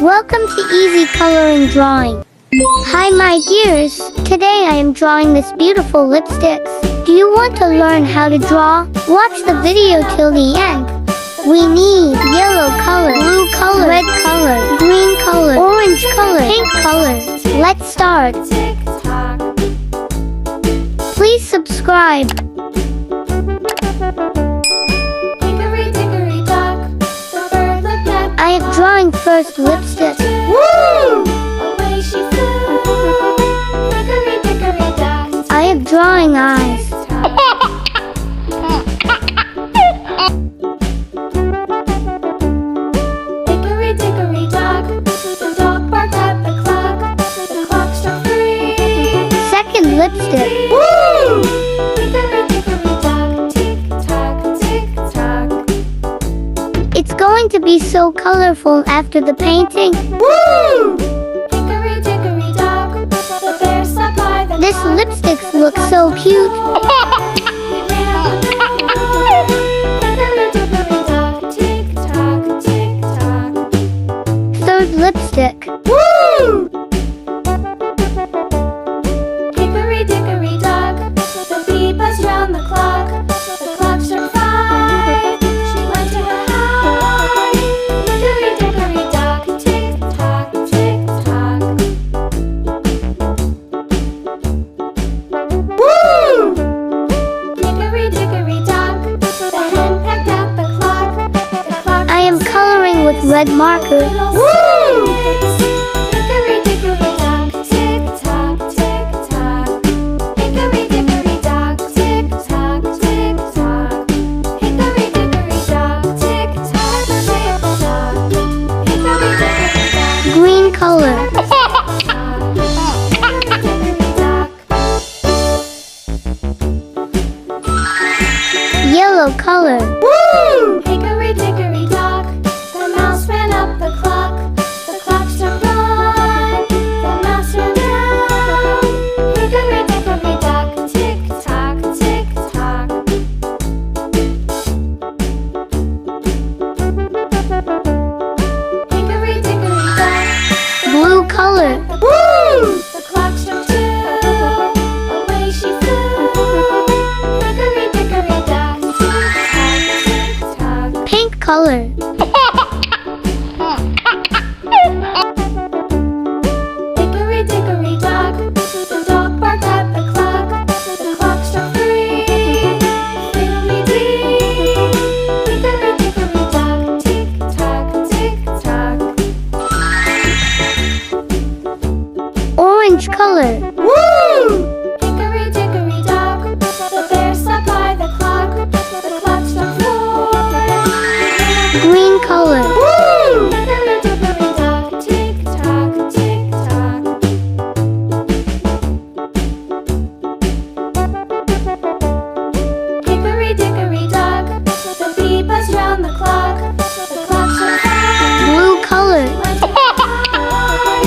Welcome to Easy Coloring Drawing. Hi my dears, today I am drawing this beautiful lipsticks. Do you want to learn how to draw? Watch the video till the end. We need yellow color, blue color, red color, green color, orange color, pink color. Let's start. Please subscribe. I am drawing first lipstick. Woo! Away she flew. Hickory dickory dock. I am drawing eyes. Hickory dickory dock. The dog barked at the clock. The clock struck 3. Second lipstick. Woo! Hickory dickory dock. Tick tock, tick tock. It's going to be so colorful after the painting. Woo! Hickory dickory dock. The bear sat by the This clock. lipstick looks so cute. He ran up the moon. Hickory dickory dock. Tick tock, tick tock. Third lipstick. Woo! Hickory dickory dock. The bee buzzed round the clock. The clock struck 5. She went to her hive. Hickory dickory dock. Tick tock, tick tock. Woo! Hickory dickory dock. The hen pecked at the clock. The clock I am coloring with red marker. Woo! Hickory dickory dock, tick tock, tick tock. Hickory dickory dock, tick tock, tick tock. Hickory dickory dock, tick tock, tick tock. Hickory dickory dock, Green color. hickory dickory dock. Yellow color. Woo! Hickory dickory dock. The mouse ran up the clock. The clock struck 1. The mouse ran down. Hickory dickory dock. Tick tock, tick tock. Hickory dickory dock. Blue color. Woo! The clock struck 2. Away she flew. Hickory dickory dock. Tick tock, tick tock. Pink color. Hickory dickory dock. The dog barked at the clock. The clock struck 3. Fiddly-dee. Hickory dickory dock. Tick tock, tick tock. Orange color. Woo! Hickory dickory dock. The bear sat by the clock. The clock struck 4. Green color. Woo! Hickory dickory dock. Tick tock, tick tock. Hickory dickory dock. The bee buzzed round the clock. The clock struck 5. Blue color. Went to her hive.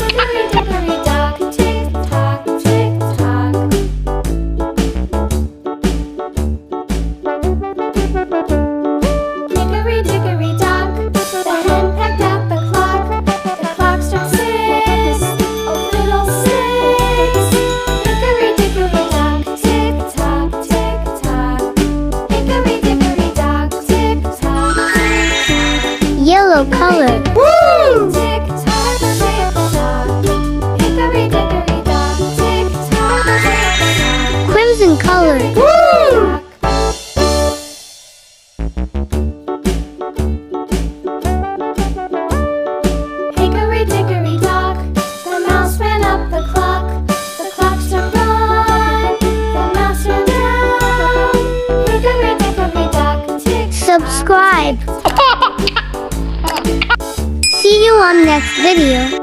Hickory dickory dock. Tick tock, tick tock. Hickory dickory dock. The hen pecked at the clock. The clock struck 6. Oh fiddle-sticks. Hickory dickory dock. Tick tock, tick tock. Hickory dickory dock. Tick tock, tick tock. Yellow color. Woo! Tick tock, tick tock. Hickory dickory dock. Tick tock, tick tock. Crimson color. Woo! Hickory dickory dock. The mouse ran up the clock. The clock struck 1. The mouse ran down. Hickory dickory dock. Tick Subscribe. See you on next video.